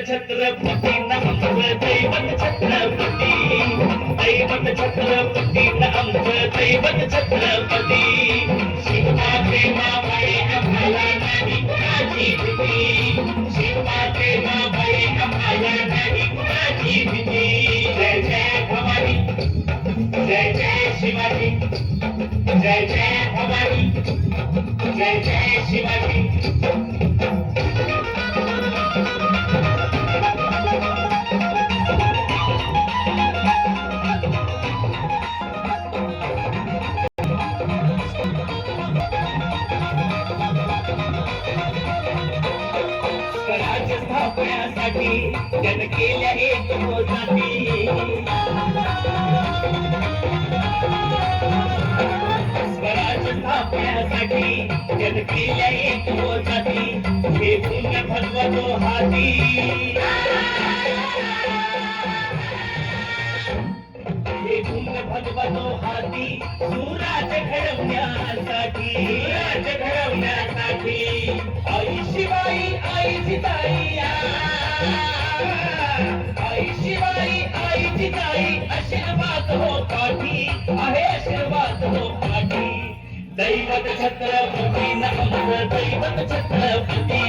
छत्रपती आमचं दैवत छत्रपती दैवत छत्रपती आमचं दैवत छत्रपती शिवमाते मावळे आम्हाला नाही कुणाची भीती शिवमाते मावळे आम्हाला नाही कुणाची भीती जय जय भवानी जय जय शिवाजी जय जय भवानी जय जय शिवाजी स्थापण्यासाठी जन केल्या एक जाती स्वराज स्थापण्यासाठी जन केल्या एक जाती हे पुण्य भगवतो हाती हे पुण्य भगवतो हाती सुराज घडवण्यासाठी आई शिवाई आई जिताई आई शिवाई आई जिताई आशीर्वाद हो पाठी आहे आशीर्वाद हो पाठी दैवत छत्रपती आमचं दैवत छत्रपती